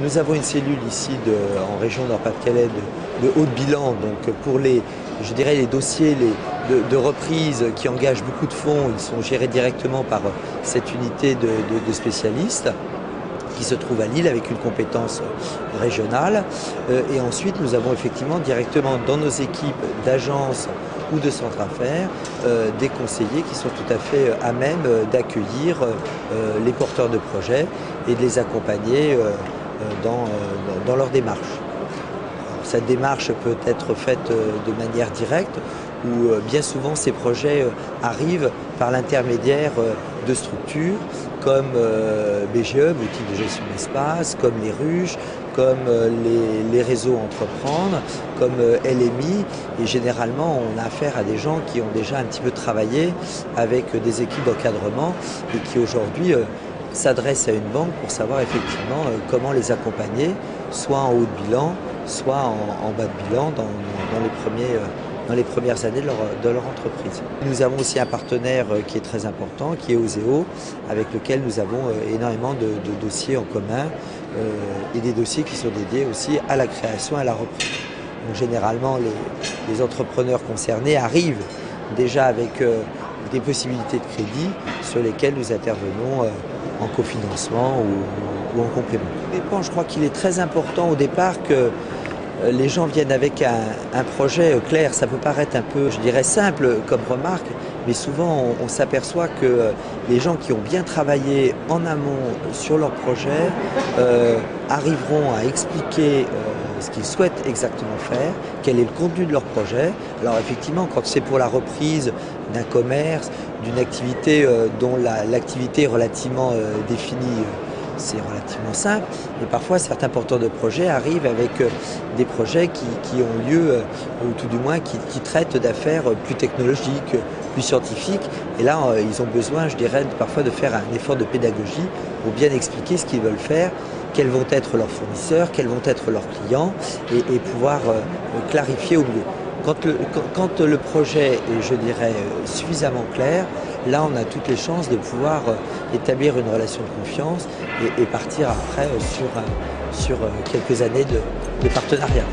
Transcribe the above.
Nous avons une cellule ici en région Nord-Pas-de-Calais de haut bilan, donc pour je dirais les dossiers de reprise qui engagent beaucoup de fonds, ils sont gérés directement par cette unité de spécialistes qui se trouve à Lille avec une compétence régionale. Et ensuite, nous avons effectivement directement dans nos équipes d'agences ou de centres affaires des conseillers qui sont tout à fait à même d'accueillir les porteurs de projets et de les accompagner dans leur démarche. Cette démarche peut être faite de manière directe où bien souvent ces projets arrivent par l'intermédiaire de structures comme BGE, Boutique de gestion d'espace, comme les ruches, comme les réseaux entreprendre, comme LMI. Et généralement, on a affaire à des gens qui ont déjà un petit peu travaillé avec des équipes d'encadrement et qui aujourd'hui s'adressent à une banque pour savoir effectivement comment les accompagner, soit en haut de bilan, soit en bas de bilan dans les premières années de leur entreprise. Nous avons aussi un partenaire qui est très important, qui est Oseo, avec lequel nous avons énormément de dossiers en commun et des dossiers qui sont dédiés aussi à la création et à la reprise. Donc généralement, les entrepreneurs concernés arrivent déjà avec des possibilités de crédit sur lesquelles nous intervenons en cofinancement ou en complément. Je crois qu'il est très important au départ que les gens viennent avec un projet clair. Ça peut paraître un peu, je dirais, simple comme remarque, mais souvent on s'aperçoit que les gens qui ont bien travaillé en amont sur leur projet arriveront à expliquer ce qu'ils souhaitent exactement faire, quel est le contenu de leur projet. Alors effectivement, quand c'est pour la reprise d'un commerce, d'une activité dont l'activité est relativement définie, c'est relativement simple, mais parfois certains porteurs de projets arrivent avec des projets qui ont lieu, ou tout du moins qui traitent d'affaires plus technologiques, plus scientifiques, et là ils ont besoin, je dirais, parfois de faire un effort de pédagogie pour bien expliquer ce qu'ils veulent faire, quels vont être leurs fournisseurs, quels vont être leurs clients, et pouvoir clarifier au mieux. Quand le projet est, je dirais, suffisamment clair, là on a toutes les chances de pouvoir établir une relation de confiance et partir après sur quelques années de partenariat.